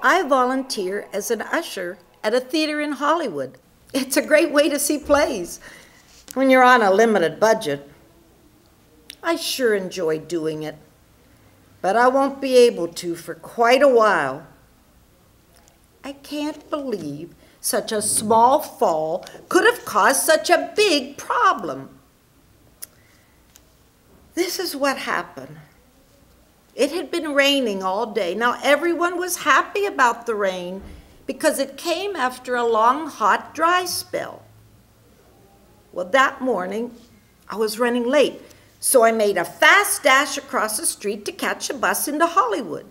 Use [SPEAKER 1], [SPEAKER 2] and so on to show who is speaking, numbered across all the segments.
[SPEAKER 1] I volunteer as an usher at a theater in Hollywood. It's a great way to see plays when you're on a limited budget. I sure enjoy doing it, but I won't be able to for quite a while. I can't believe such a small fall could have caused such a big problem. This is what happened. It had been raining all day. Now everyone was happy about the rain because it came after a long, hot, dry spell. Well, that morning I was running late, so I made a fast dash across the street to catch a bus into Hollywood.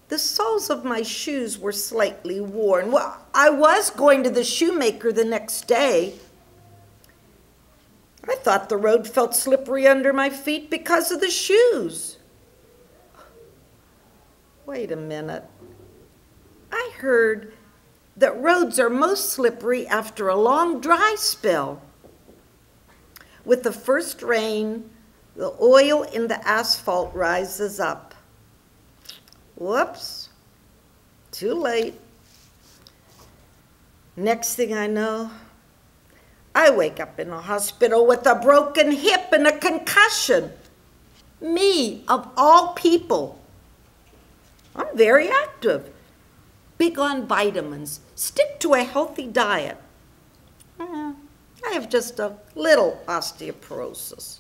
[SPEAKER 1] The soles of my shoes were slightly worn. Well, I was going to the shoemaker the next day. I thought the road felt slippery under my feet because of the shoes. Wait a minute. I heard that roads are most slippery after a long dry spell. With the first rain, the oil in the asphalt rises up. Whoops, too late. Next thing I know, I wake up in a hospital with a broken hip and a concussion. Me, of all people. I'm very active, big on vitamins, stick to a healthy diet. I have just a little osteoporosis.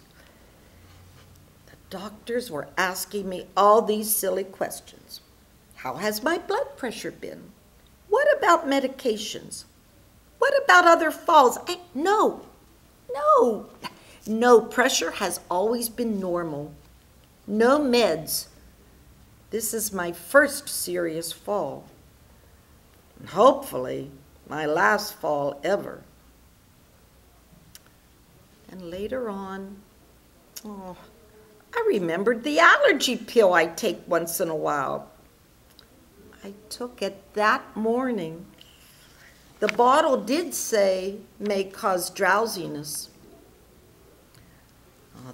[SPEAKER 1] The doctors were asking me all these silly questions. How has my blood pressure been? What about medications? What about other falls? No, pressure has always been normal. No meds. This is my first serious fall. And hopefully, my last fall ever. And later on, I remembered the allergy pill I take once in a while. I took it that morning. The bottle did say may cause drowsiness.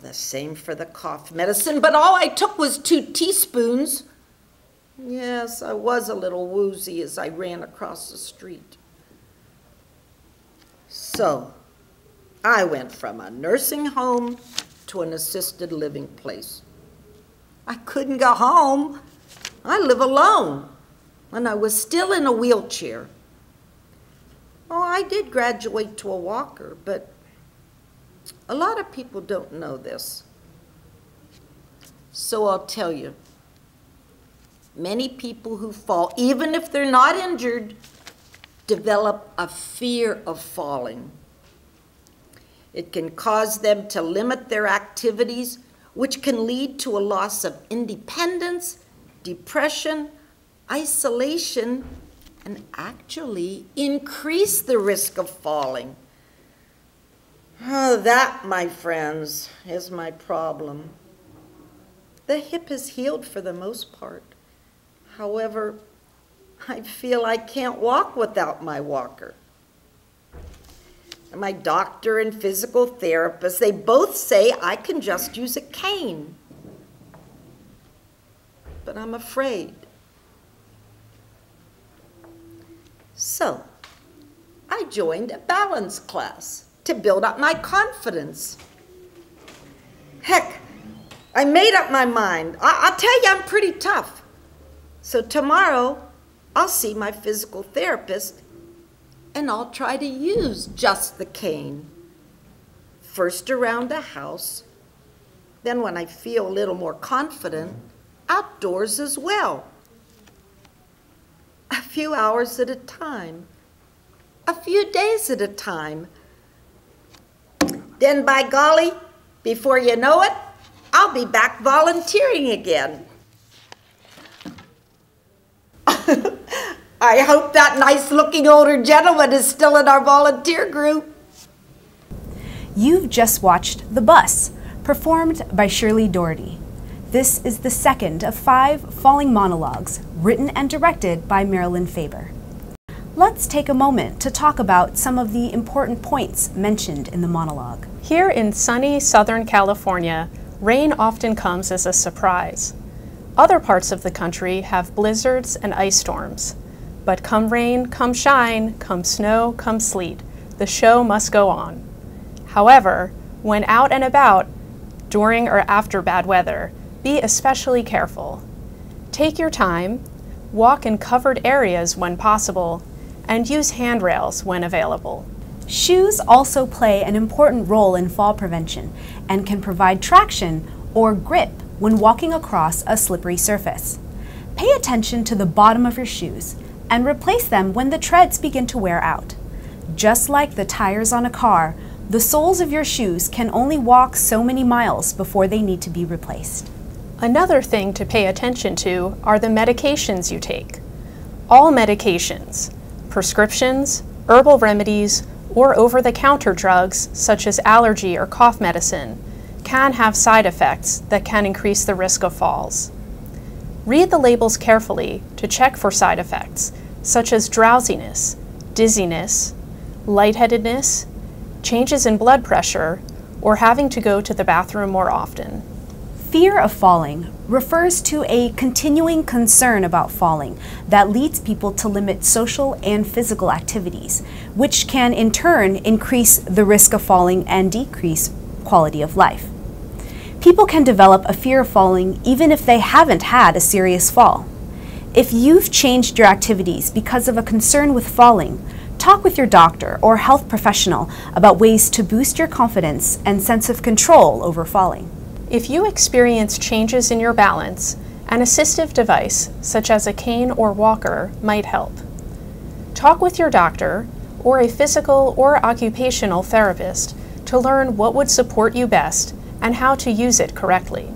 [SPEAKER 1] The same for the cough medicine, but all I took was 2 teaspoons. Yes, I was a little woozy as I ran across the street. So, I went from a nursing home to an assisted living place. I couldn't go home. I live alone, and I was still in a wheelchair. I did graduate to a walker, but a lot of people don't know this. So I'll tell you, many people who fall, even if they're not injured, develop a fear of falling. It can cause them to limit their activities, which can lead to a loss of independence, depression, isolation, and actually increase the risk of falling. That, my friends, is my problem. The hip is healed for the most part. However, I feel I can't walk without my walker. My doctor and physical therapist, they both say I can just use a cane. But I'm afraid. So, I joined a balance class to build up my confidence. Heck, I made up my mind. I'll tell you, I'm pretty tough. So tomorrow, I'll see my physical therapist and I'll try to use just the cane. First around the house, then when I feel a little more confident, outdoors as well. A few hours at a time, a few days at a time. Then by golly, before you know it, I'll be back volunteering again. I hope that nice-looking older gentleman is still in our volunteer group.
[SPEAKER 2] You've just watched The Bus, performed by Shirley Doherty. This is the second of 5 Falling Monologues, written and directed by Marilyn Faber. Let's take a moment to talk about some of the important points mentioned in the monologue.
[SPEAKER 3] Here in sunny Southern California, rain often comes as a surprise. Other parts of the country have blizzards and ice storms. But come rain, come shine, come snow, come sleet, the show must go on. However, when out and about, during or after bad weather, be especially careful. Take your time, walk in covered areas when possible, and use handrails when available.
[SPEAKER 2] Shoes also play an important role in fall prevention and can provide traction or grip when walking across a slippery surface. Pay attention to the bottom of your shoes and replace them when the treads begin to wear out. Just like the tires on a car, the soles of your shoes can only walk so many miles before they need to be replaced.
[SPEAKER 3] Another thing to pay attention to are the medications you take. All medications, prescriptions, herbal remedies, or over-the-counter drugs such as allergy or cough medicine can have side effects that can increase the risk of falls. Read the labels carefully to check for side effects such as drowsiness, dizziness, lightheadedness, changes in blood pressure, or having to go to the bathroom more often.
[SPEAKER 2] Fear of falling refers to a continuing concern about falling that leads people to limit social and physical activities, which can in turn increase the risk of falling and decrease quality of life. People can develop a fear of falling even if they haven't had a serious fall. If you've changed your activities because of a concern with falling, talk with your doctor or health professional about ways to boost your confidence and sense of control over falling.
[SPEAKER 3] If you experience changes in your balance, an assistive device, such as a cane or walker, might help. Talk with your doctor or a physical or occupational therapist to learn what would support you best and how to use it correctly.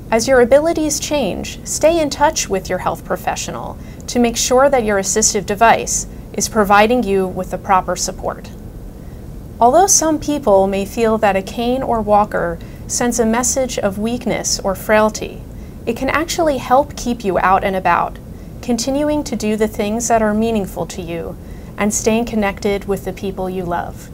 [SPEAKER 3] As your abilities change, stay in touch with your health professional to make sure that your assistive device is providing you with the proper support. Although some people may feel that a cane or walker sends a message of weakness or frailty, it can actually help keep you out and about, continuing to do the things that are meaningful to you and staying connected with the people you love.